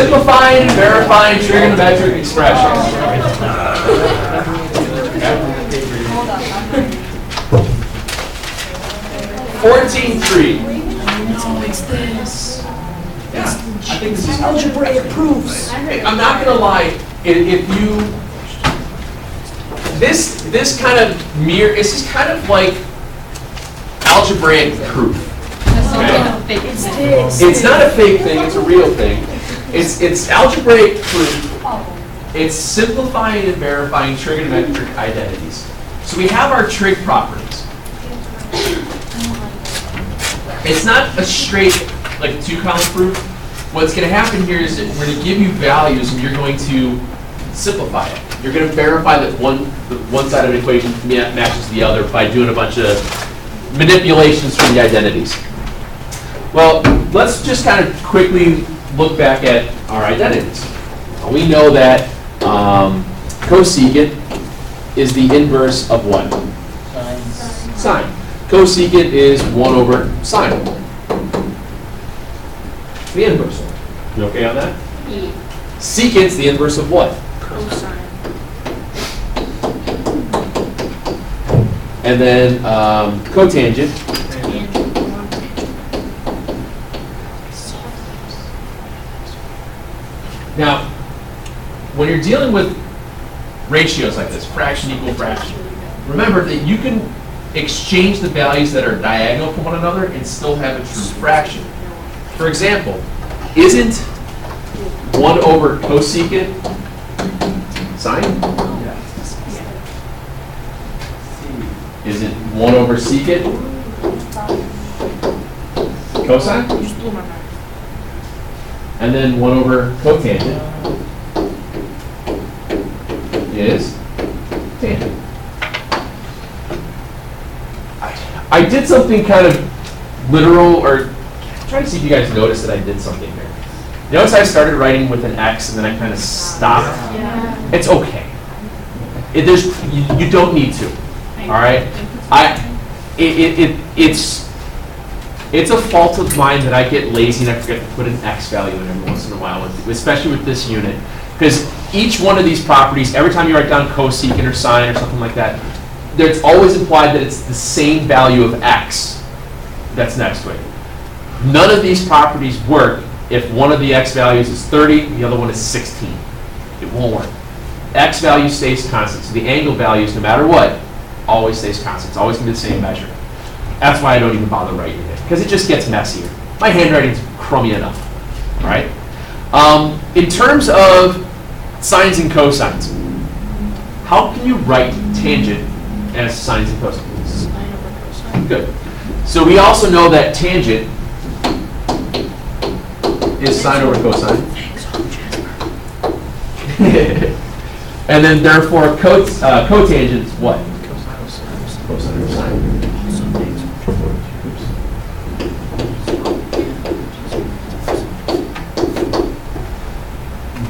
Simplifying and verifying trigonometric expressions. Okay. 14.3. No, it's this. Yeah, I think this is Algebraic proofs. I'm not gonna lie. If you this kind of mirror, it's just kind of like algebraic proof. Okay? It's not a fake thing. It's a real thing. It's algebraic proof. It's simplifying and verifying trigonometric identities. So we have our trig properties. It's not a straight, like, two-column proof. What's going to happen here is that we're going to give you values, and you're going to simplify it. You're going to verify that one side of an equation matches the other by doing a bunch of manipulations for the identities. Well, let's just kind of quickly look back at our identities. We know that cosecant is the inverse of what? Sine. Cosecant is 1 over sine. The inverse. You okay on that? E. Secant's the inverse of what? Cosine. And then cotangent. Now, when you're dealing with ratios like this, fraction equal fraction, remember that you can exchange the values that are diagonal from one another and still have a true fraction. For example, isn't 1 over cosecant sine? Isn't 1 over secant cosine? And then 1 over cotangent is tangent. I did something kind of literal, or try to see if you guys notice that I did something here. Notice I started writing with an X and then I kind of stopped. Yeah. It's okay. You don't need to. All right. It's a fault of mine that I get lazy and I forget to put an X value in every once in a while, especially with this unit, because each one of these properties, every time you write down cosecant or sine or something like that, it's always implied that it's the same value of X that's next to it. None of these properties work if one of the X values is 30, the other one is 16. It won't work. X value stays constant, so the angle values, no matter what, always stays constant. It's always going to be the same measure. That's why I don't even bother writing it, because it just gets messier. My handwriting's crummy enough, all right? In terms of sines and cosines, how can you write tangent as sines and cosines? Sine over cosine. Good. So we also know that tangent is sine over cosine. And then therefore cotangent is what? Cosine over sine.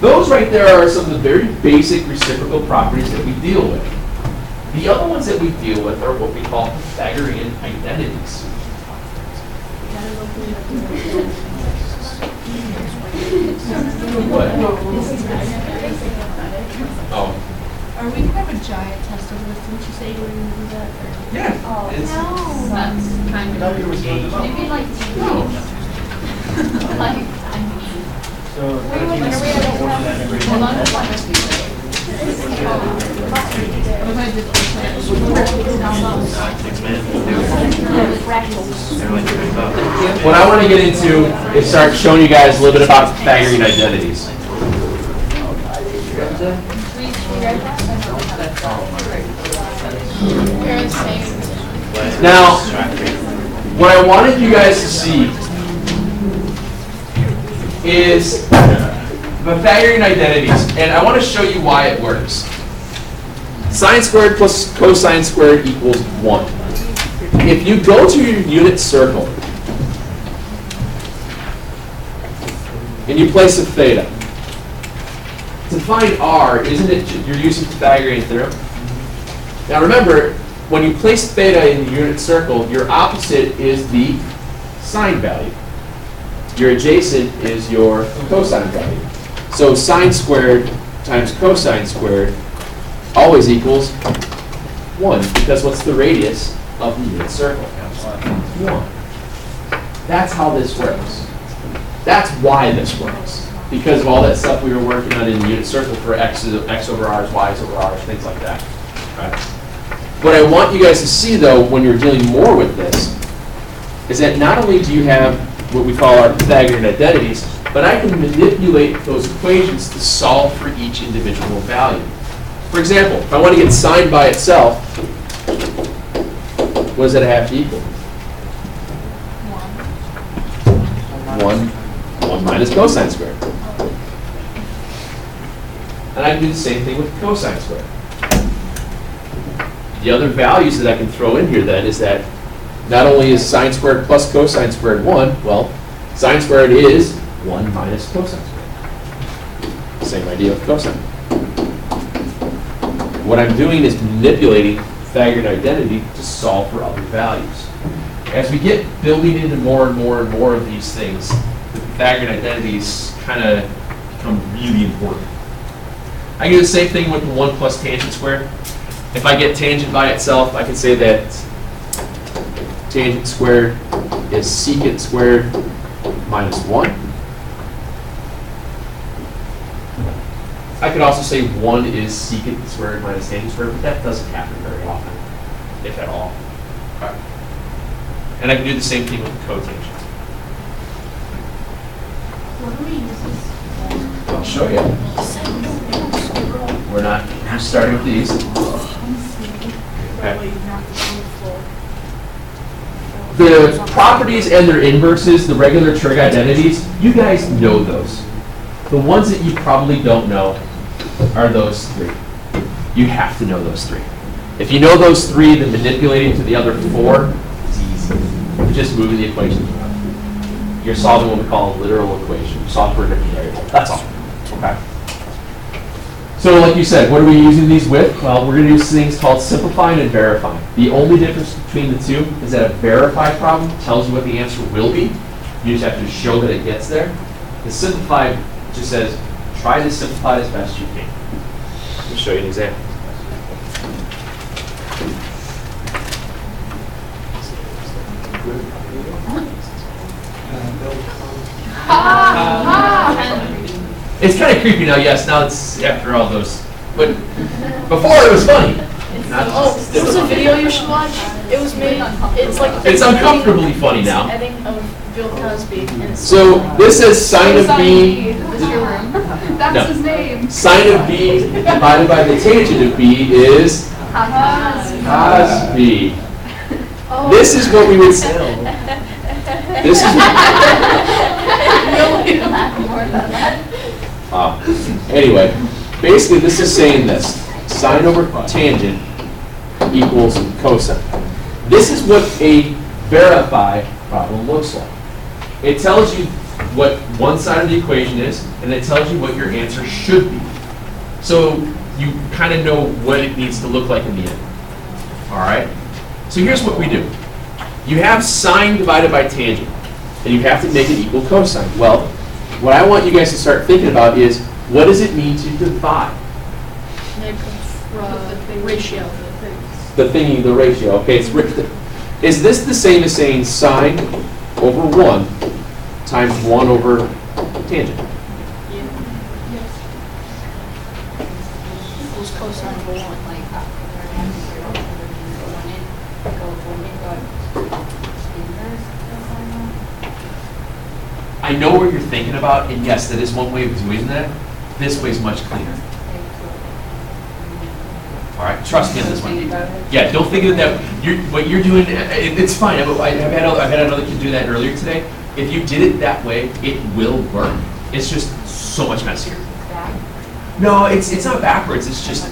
Those right there are some of the very basic reciprocal properties that we deal with. The other ones that we deal with are what we call Pythagorean identities. What? Oh. Are we gonna have a giant test of this? Didn't you say you were gonna do that? Or? Yeah. Oh, It's- no. That's kind of. Maybe like No. Like, So, hold on. What I want to get into is start showing you guys a little bit about Pythagorean identities. Now, what I wanted you guys to see is Pythagorean identities, and I want to show you why it works. Sine squared plus cosine squared equals 1. If you go to your unit circle and you place a theta, to find r, isn't it you're using Pythagorean theorem? Now remember, when you place theta in the unit circle, your opposite is the sine value. Your adjacent is your cosine value. So sine squared times cosine squared always equals 1, because what's the radius of the unit circle? 1. That's how this works. That's why this works. Because of all that stuff we were working on in the unit circle for x over r's, y's over r's, things like that. Right? What I want you guys to see, though, when you're dealing more with this, is that not only do you have what we call our Pythagorean identities, but I can manipulate those equations to solve for each individual value. For example, if I want to get sine by itself, what does that have to equal? 1 minus cosine squared. And I can do the same thing with cosine squared. The other values that I can throw in here then is that not only is sine squared plus cosine squared 1, well, sine squared is 1 minus cosine squared. Same idea with cosine. What I'm doing is manipulating Pythagorean identity to solve for other values. As we get building into more and more and more of these things, the Pythagorean identities kind of become really important. I can do the same thing with the 1 plus tangent squared. If I get tangent by itself, I can say that tangent squared is secant squared minus 1. I could also say 1 is secant squared minus tangent squared, but that doesn't happen very often, if at all. Okay. And I can do the same thing with cotangent. What do we use this? I'll show you. We're not starting with these. Okay. The properties and their inverses, the regular trig identities, you guys know those. The ones that you probably don't know are those 3. You have to know those 3. If you know those 3, then manipulating to the other 4 is easy. You're just moving the equations around. You're solving what we call a literal equation. You're solving for a different variable. That's all. Okay. So like you said, what are we using these with? Well, we're going to use things called simplifying and verifying. The only difference between the two is that a verified problem tells you what the answer will be. You just have to show that it gets there. The simplified just says, try to simplify it as best you can. Let me show you an example. It's kind of creepy now, yes, now it's after all those, but before it was funny. This is a video you should watch. It was made, it's like. It's uncomfortably funny now. I think of Bill Cosby. And So this is sine of b, Is this your room? That's No. his name. sine of b divided by the tangent of b is cos b. This is what we would say. This is. Anyway, basically this is saying this. Sine over tangent equals cosine. This is what a verify problem looks like. It tells you what one side of the equation is, and it tells you what your answer should be. So you kind of know what it needs to look like in the end. All right? So here's what we do. You have sine divided by tangent, and you have to make it equal cosine. Well, what I want you guys to start thinking about is, what does it mean to divide? Ratio. The thingy, the ratio, okay, it's written. Is this the same as saying sine over 1 times 1 over tangent? Equals cosine of 1. I know what you're thinking about, and yes, that is one way of doing that. This way is much cleaner. All right, trust me on this one. Yeah, don't think of that. What you're doing, it's fine. I've had another kid do that earlier today. If you did it that way, it will work. It's just so much messier. No, it's not backwards. It's just.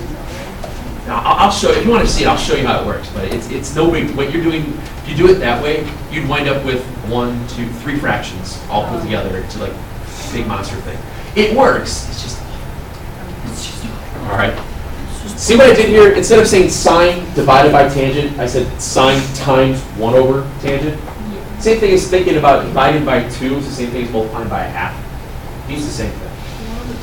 I'll show you. If you want to see it, I'll show you how it works. But it's no big. What you're doing, if you do it that way, you'd wind up with 1, 2, 3 fractions all put together into like a big monster thing. It works. It's just. All right. See what I did here? Instead of saying sine divided by tangent, I said sine times 1 over tangent. Same thing as thinking about dividing by 2 is the same thing as multiplying by a half. Means the same thing.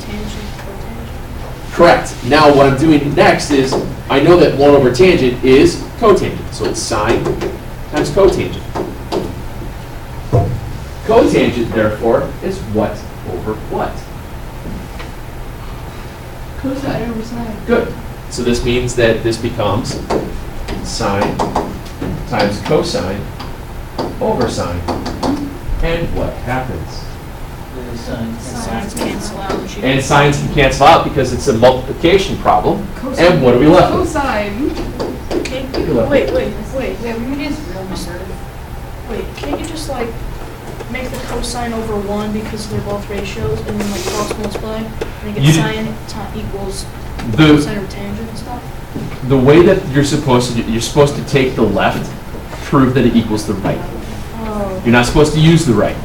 Tangent, cotangent. Correct. Now what I'm doing next is, I know that 1 over tangent is cotangent, so it's sine times cotangent. Cotangent, therefore, is what over what? Cosine over sine. Good. So this means that this becomes sine times cosine over sine. And what happens? Signs cancel out. And sines can cancel out because it's a multiplication problem. And what are we left with? Cosine. Wait. Wait, what is real number? Wait, can't you just like make the cosine over 1 because they're both ratios and then like cross multiply and You get did- sine equals The, cosine over tangent and stuff? the way that you're supposed to take the left, prove that it equals the right. Oh, You're not supposed to use the right.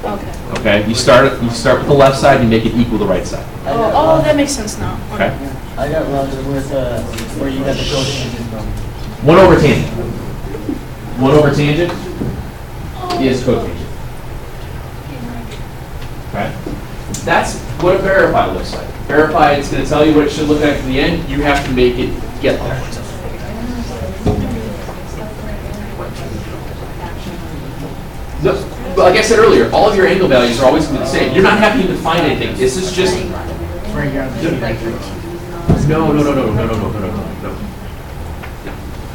okay. Okay? You start with the left side and make it equal the right side. Oh, that makes sense now. Okay? I got lost with where you got the cotangent from. 1 over tangent. 1 over tangent is cotangent. Okay? That's what a verify looks like. Verify, it's going to tell you what it should look like at the end. You have to make it get there. No, but like I said earlier, all of your angle values are always going to be the same. You're not having to find anything. This is just... Where you got the matrix. No.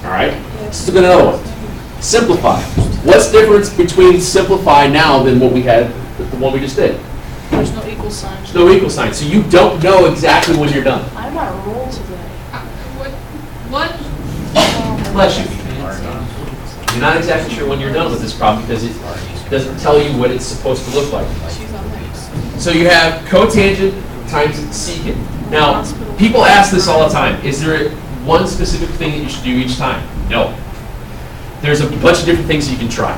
All right? Let's look at another one. Simplify. What's the difference between simplify now than what we had, the one we just did? There's no equal sign. There's no equal sign, so you don't know exactly when you're done. I'm on a roll today. What? Bless you. You're not exactly sure when you're done with this problem because it doesn't tell you what it's supposed to look like. So you have cotangent times secant. Now, people ask this all the time. Is there one specific thing that you should do each time? No. There's a bunch of different things you can try.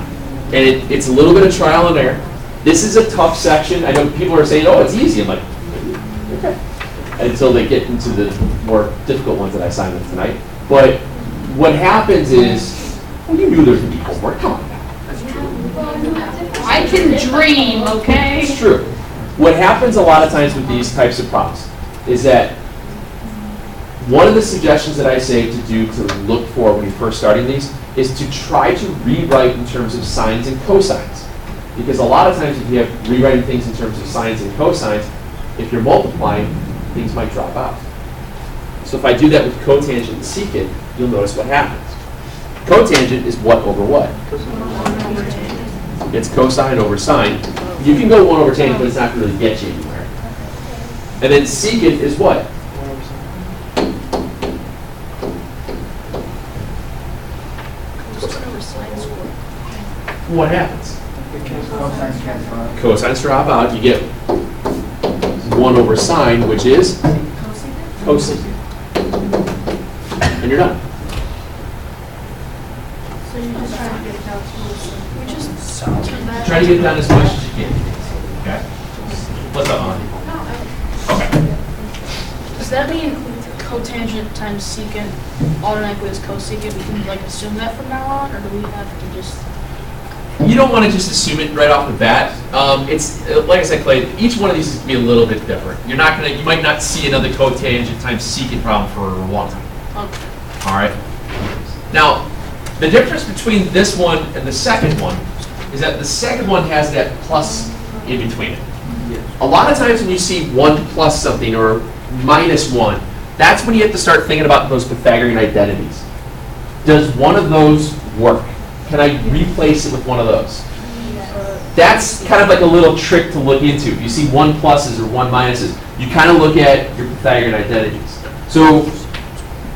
And it's a little bit of trial and error. This is a tough section. I know people are saying, oh, it's easy. I'm like, okay. Until they get into the more difficult ones that I signed with tonight. But what happens is, well, you knew there was going to be homework. Come on now. I can dream, okay? It's true. What happens a lot of times with these types of problems is that one of the suggestions that I say to do to look for when you're first starting these is to try to rewrite in terms of sines and cosines. Because a lot of times if you have rewriting things in terms of sines and cosines, if you're multiplying, things might drop out. So if I do that with cotangent and secant, you'll notice what happens. Cotangent is what over what? It's cosine over sine. You can go 1 over tangent, but it's not going to really get you anywhere. And then secant is what? Cosine over sine squared. What happens? Cosine cancel out. Cosines drop out. You get 1 over sine, which is cosecant. And you're done. So you're just trying to get it down to We just turn that. Try to get it done as much as you can. Okay? What's up, Auntie? Okay. Does that mean cotangent times secant automatically is cosecant? We can like assume that from now on, or do we have to just? You don't want to just assume it right off the bat. It's like I said, Clay. Each one of these is going to be a little bit different. You're not going to. You might not see another cotangent times secant problem for a long time. Okay. All right. Now, the difference between this one and the second one is that the second one has that plus in between it. A lot of times when you see 1 plus something or minus 1, that's when you have to start thinking about those Pythagorean identities. Does one of those work? Can I replace it with one of those? That's kind of like a little trick to look into. If you see 1 pluses or 1 minuses, you kind of look at your Pythagorean identities. So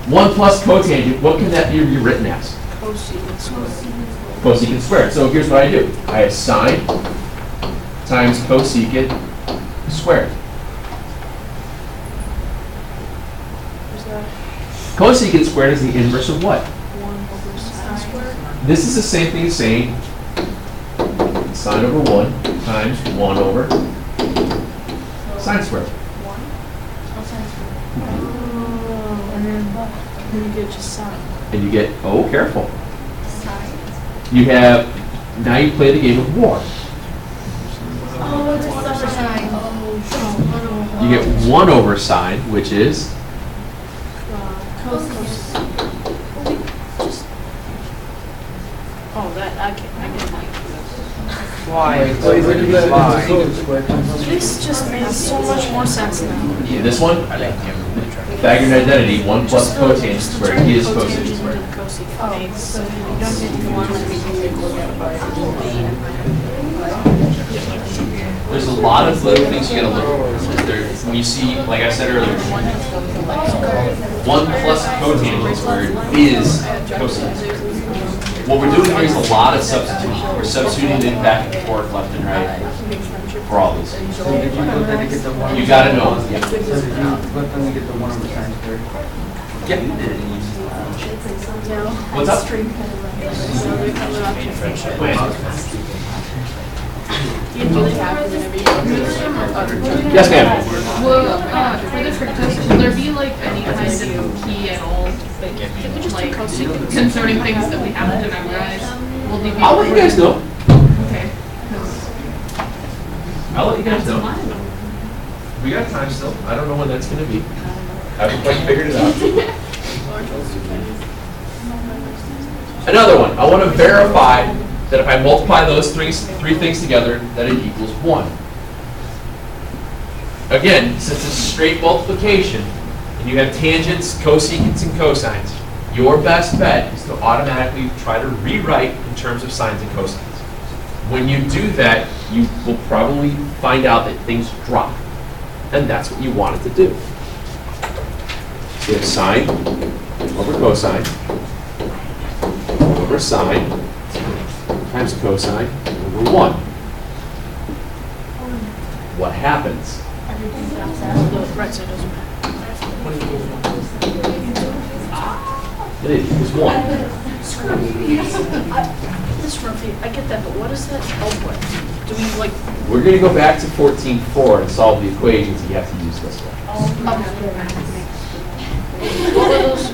1 plus cotangent, what can that be rewritten as? Cosecant squared. Cosecant squared. So here's what I do. I have sine times cosecant squared. Is that Cosecant squared is the inverse of what? 1 over sine squared? This is the same thing as saying sine over 1 times 1 over sine squared. 1? Oh, sine squared. Oh, and then you get just sine. And you get, oh, careful. You have, now you play the game of war. Oh, it's a sine. Oh, You You get 1 over sine, which is Oh, that, I get Why? This just makes so much more sense now. yeah, this one. Pythagorean identity, 1 plus cotangent squared is cosecant squared. So you don't get the one that we can look at. There's a lot of little things you gotta look for. When you see, like I said earlier, 1 plus cotangent squared is cosecant. What we're doing here is a lot of substitution. We're substituting in back and forth, left and right, for all these. So did you put that to get the 1? You gotta know. Yeah. So did you put them to get the 1 over sine squared? What's up? Yes, ma'am. Well, for the fructose, will there be like any kind of key at all, like concerning things that we have to memorize? Will they be? I'll let you guys know. Okay. I'll let you guys know. We got time still. I don't know when that's gonna be. I haven't quite figured it out. Another one. I want to verify that if I multiply those three things together, that it equals 1. Again, since it's straight multiplication, and you have tangents, cosecants, and cosines, your best bet is to automatically try to rewrite in terms of sines and cosines. When you do that, you will probably find out that things drop. And that's what you wanted to do. So you have sine over cosine over sine times cosine over 1. What happens? Right side doesn't matter. It equals 1. This roughly, I get that, but what is that output? Do we like, We're going to go back to 14.4 and solve the equations, and you have to use this one. what are those?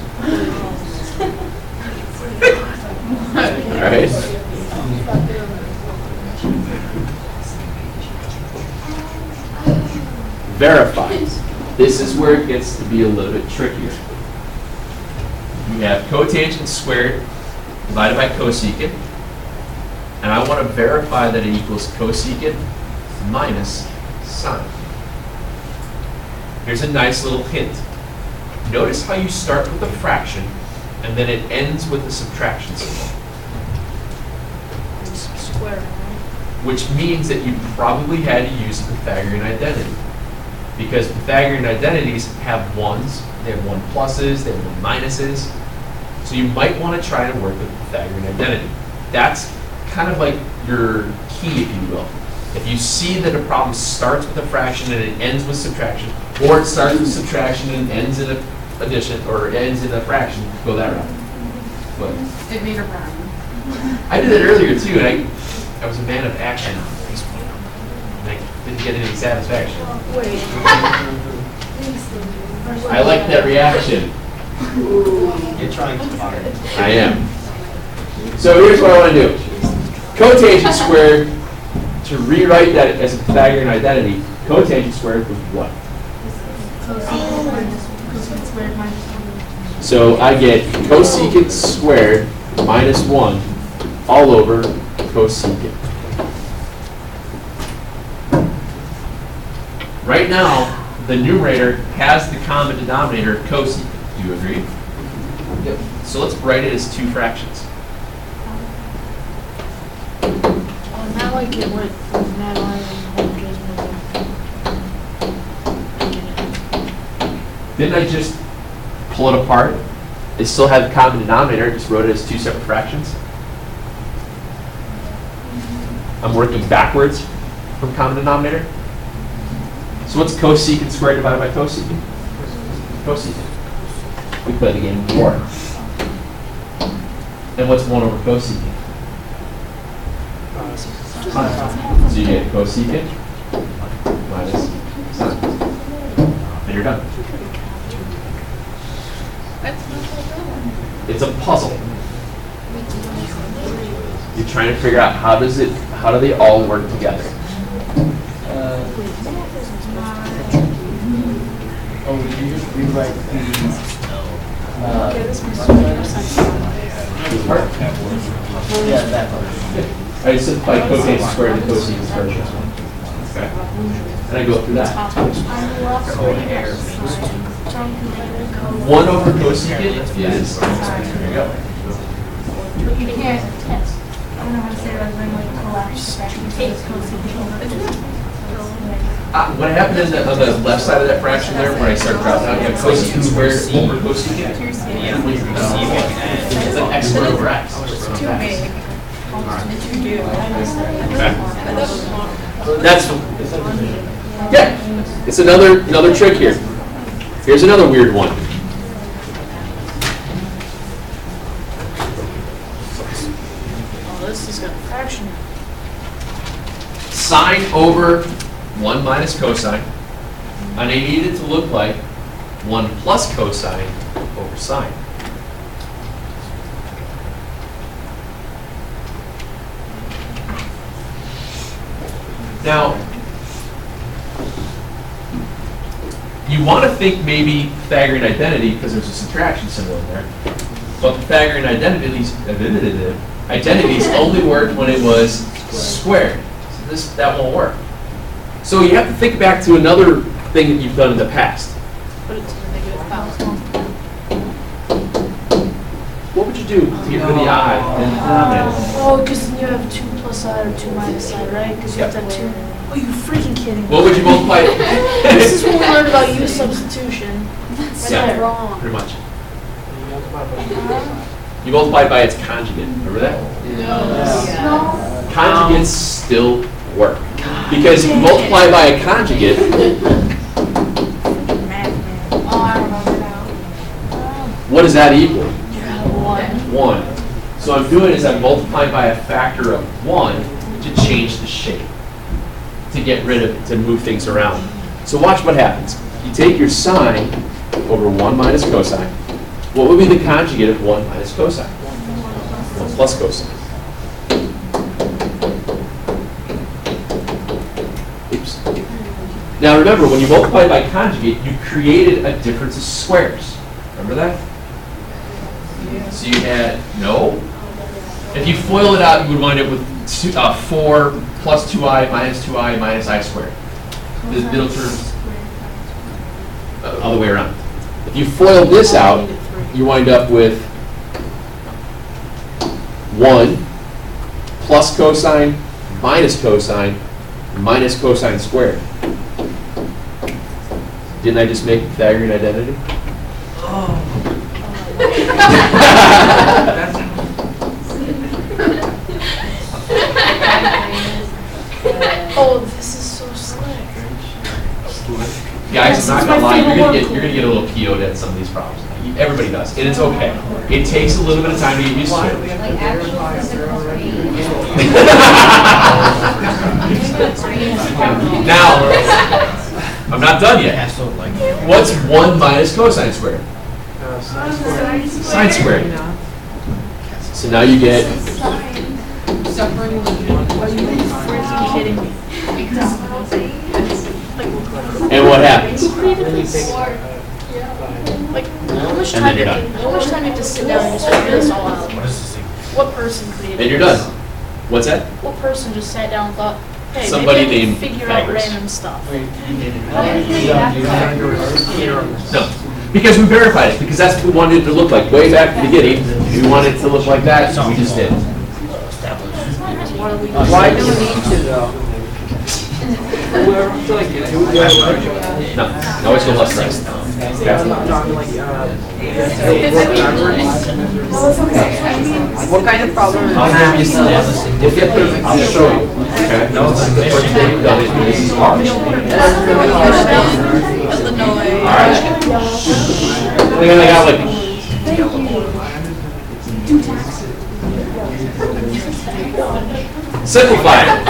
All right? Verifies. This is where it gets to be a little bit trickier. You have cotangent squared divided by cosecant, and I want to verify that it equals cosecant minus sine. Here's a nice little hint. Notice how you start with a fraction, and then it ends with a subtraction symbol, Square, right? which means that you probably had to use a Pythagorean identity. Because Pythagorean identities have ones, they have 1 pluses, they have 1 minuses. So you might want to try to work with Pythagorean identity. That's kind of like your key, if you will. If you see that a problem starts with a fraction and it ends with subtraction, or it starts with subtraction and ends in a addition, or it ends in a fraction, go that route. But It made a rhyme. I did it earlier too, and I was a man of action. And I didn't get any satisfaction. Wait. I like that reaction. You're trying too hard. I am. So here's what I want to do. Cotangent squared, to rewrite that as a Pythagorean identity, cotangent squared was what? Cosecant squared minus 1. So I get cosecant squared minus 1 all over cosecant. Right now, the numerator has the common denominator cosecant. Do you agree? Yep. So let's write it as 2 fractions. Oh, now I get what Madeline and Jasmine I get it. Didn't I just pull it apart? It still had the common denominator, just wrote it as 2 separate fractions. I'm working backwards from common denominator. So what's cosecant squared divided by cosecant? Cosecant. We played the game before. And what's 1 over cosecant? Sine. So you get cosecant minus sine. And you're done. It's a puzzle. You're trying to figure out how do they all work together? Oh, did you just rewrite the, Okay, this must be sense. Part? yeah, that part. I just simplify cosine squared and cosine squared. Okay. And I go through that. On the left. 1 over cosecant is, there you go. But you can't, I don't know how to say it, other than like collapse back into this What happened on the left side of that fraction there, when I start dropping out, you have cosecant squared over cosecant. It's an x squared over x. Too big. That's, yeah, it's another trick here. Here's another weird one. Oh, this is got a fraction. Sine over 1 minus cosine. And I need it to look like 1 plus cosine over sine. Now, you want to think maybe Pythagorean identity because there's a subtraction symbol in there. But Pythagorean identities only worked when it was squared. So that won't work. So you have to think back to another thing that you've done in the past. Put it to the negative power. What would you do to get rid of the I in the denominator? Oh, because then you have 2 plus I or 2 minus I, right? Because you have that 2. Oh, you freaking kidding me. What would you multiply? This is when we learned about U substitution. That's Yeah, wrong. pretty much. You multiply by its conjugate. Remember that? No. Conjugates still work. Because if you multiply by a conjugate, Oh, I remember now. what does that equal? 1. 1. So what I'm doing is I'm multiplying by a factor of 1 to change the shape, to get rid of, to move things around. So watch what happens. You take your sine over 1 minus cosine. What would be the conjugate of 1 minus cosine? 1 plus cosine. Oops. Now remember, when you multiply by conjugate, you created a difference of squares. Remember that? So you had, no. If you FOIL it out, you would wind up with 4 plus 2i minus 2i minus I squared. The middle terms, other way around. If you FOIL this out, you wind up with 1 plus cosine minus cosine squared. Didn't I just make Pythagorean identity? Oh, this is so slick. Guys, I'm not gonna lie, you're gonna get a little PO'd at some of these problems. Everybody does, and it's okay. It takes a little bit of time to get used to it. Now, I'm not done yet. What's 1 minus cosine squared? Sine squared. So now you get, Separating the Are you freaking kidding me? and what happens? Like, how much And time then you're do you have to sit down and just figure this all out? What person created Then you're this? done. What's that? What person just sat down and thought, hey, Somebody maybe I named can figure out Pythagoras. random stuff? No, because we verified it, because that's what we wanted it to look like. Way back at the beginning, we wanted it to look like that, so we just did. Why do we need to though? No, always go left side. What kind of problem? I'll show you. Okay? No, this is hard. Alright. I think I got like. Simplify it.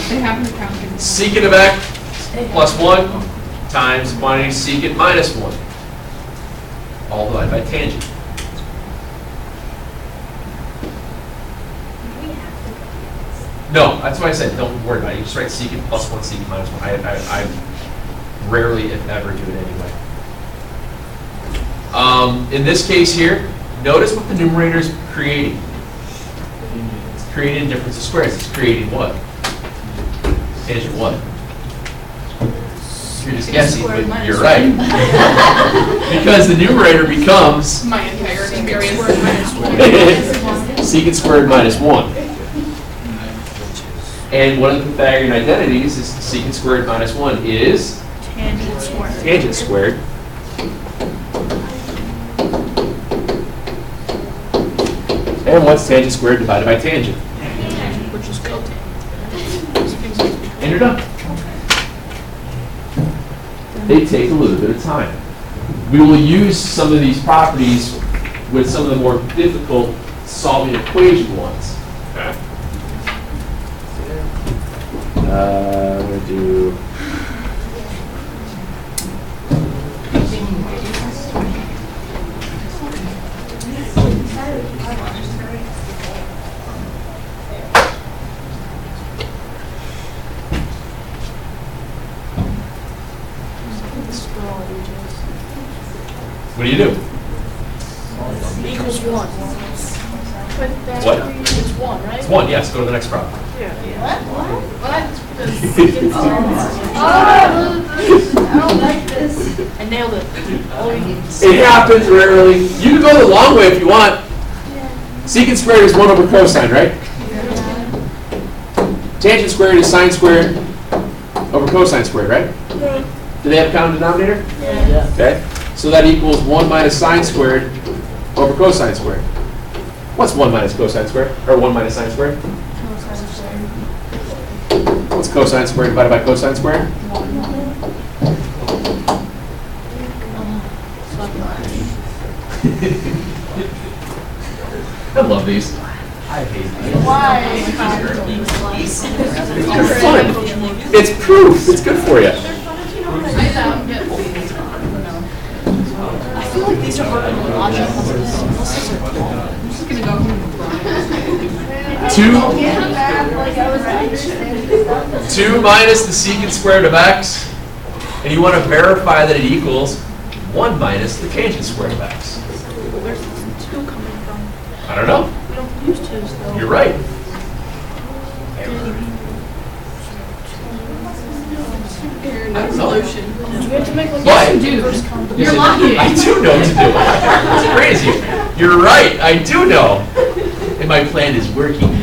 They have an accounting. Secant of x plus 1 times quantity secant minus 1. All divided by tangent. No, that's why I said don't worry about it. You just write secant plus 1, secant minus 1. I rarely, if ever, do it anyway. In this case here, notice what the numerator is creating. It's creating difference of squares. It's creating what? Tangent what? You're just guessing, but you're right. Because the numerator becomes My entire experience. secant squared minus 1. And one of the Pythagorean identities is secant squared minus 1 is Tangent squared. tangent squared. And what's tangent squared divided by tangent? Which is cotangent. And you're done. They take a little bit of time. We will use some of these properties with some of the more difficult solving equation ones. Okay. I'm going to do... What do you do? Equals 1. What? It's 1, right? It's 1, yes. Go to the next problem. What? I don't like this. I nailed it. It happens rarely. You can go the long way if you want. Secant squared is 1 over cosine, right? Tangent squared is sine squared over cosine squared, right? Do they have a common denominator? Yeah. Okay. So that equals 1 minus sine squared over cosine squared. What's 1 minus cosine squared? Or 1 minus sine squared? What's cosine squared divided by cosine squared? I love these. I hate these. They're fun. It's proof. It's good for you. I feel like these are harder than logic. I'm just gonna go home. 2 minus the secant squared of x, and you want to verify that it equals 1 minus the tangent squared of x. Where's this 2 coming from? I don't know. We don't use 2s though. You're right. Here, I no don't know. solution. Do we have to make like Why? a You do. reverse combination? You're lucky. I do know what to do. It's crazy. You're right. I do know. And my plan is working. Don't know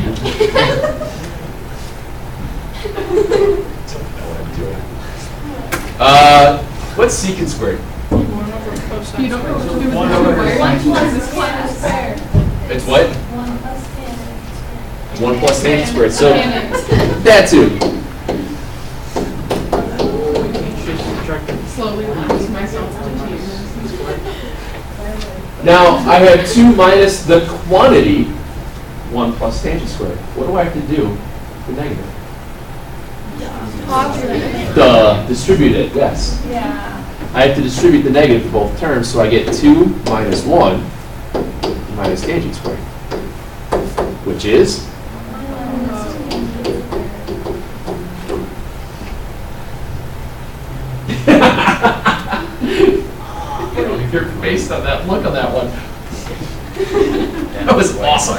what I'm doing. What's secant squared? 1 over cosine You don't know squared. what to do with One the over- square. It's what? 1 plus tangent. 1 plus tangent squared. So Tangent. that too. Slowly lose myself to tears. Now, I have 2 minus the quantity, 1 plus tangent squared. What do I have to do for negative? Distribute it, yes. Yeah. I have to distribute the negative to both terms, so I get 2 minus 1 minus tangent squared, which is? Your face on that, look on that one. That was awesome.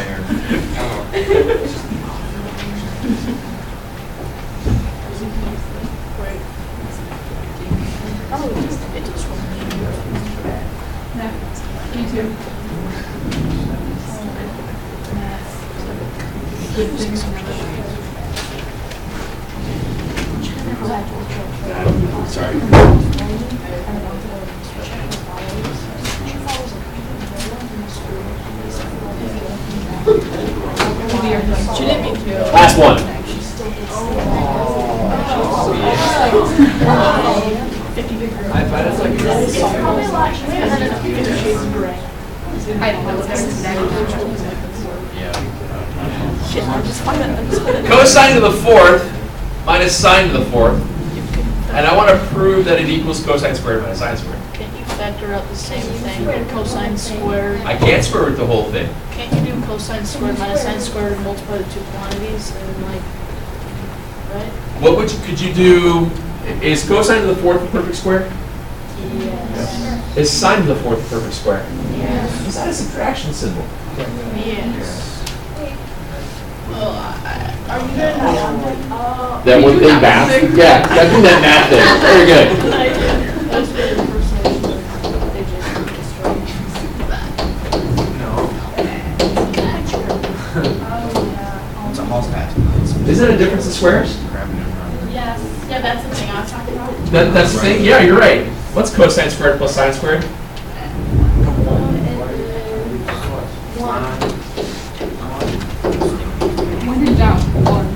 Oh, it is from Me too. Good things Sorry. She didn't mean to. Last one. I find it's like I don't know what Cosine to the 4th minus sine to the 4th. And I want to prove that it equals cosine squared minus sine squared. Can you factor out the same thing, like cosine squared. I can't square root the whole thing. Can't you do cosine squared minus sine squared and multiply the two quantities and like, right? What could you do, is cosine to the fourth a perfect square? Yes. Is sine to the fourth a perfect square? Yes. Is that a subtraction symbol? Yes. Are you gonna That one thing math? Yeah, I do that math thing. Very good. That's really the first one. They just destroyed. It's a hall's pass. Isn't it a difference in squares? Yes, yeah, that's the thing I was talking about. That's the thing? Yeah, you're right. What's cosine squared plus sine squared? When in doubt, one.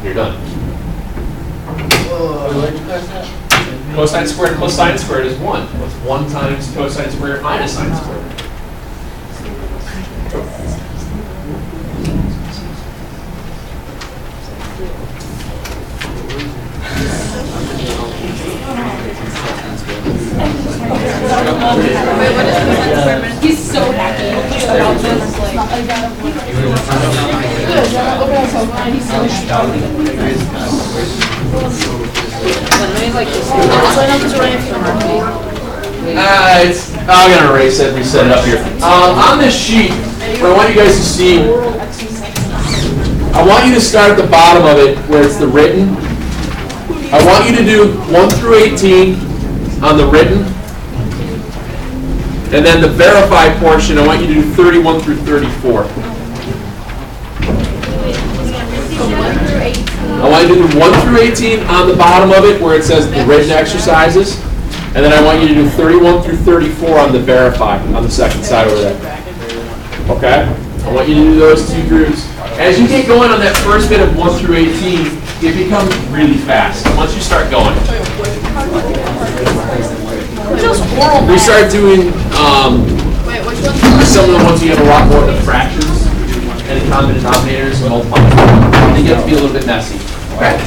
You're done. Cosine squared plus sine squared is 1. What's 1 times cosine squared minus sine squared? He's so happy about this, like. I'm gonna erase it, reset it up here. On this sheet, what I want you guys to see, I want you to start at the bottom of it where it's the written. I want you to do 1 through 18 on the written. And then the verify portion, I want you to do 31 through 34. I want you to do 1 through 18 on the bottom of it where it says the written exercises. And then I want you to do 31 through 34 on the verify, on the second side over there. Okay? I want you to do those 2 groups. As you get going on that first bit of 1 through 18, it becomes really fast once you start going. We start doing some of the ones you have a lot more of the fractions and the common denominators and multiplying. They get to be a little bit messy. Okay?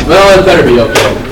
Well, it better be okay.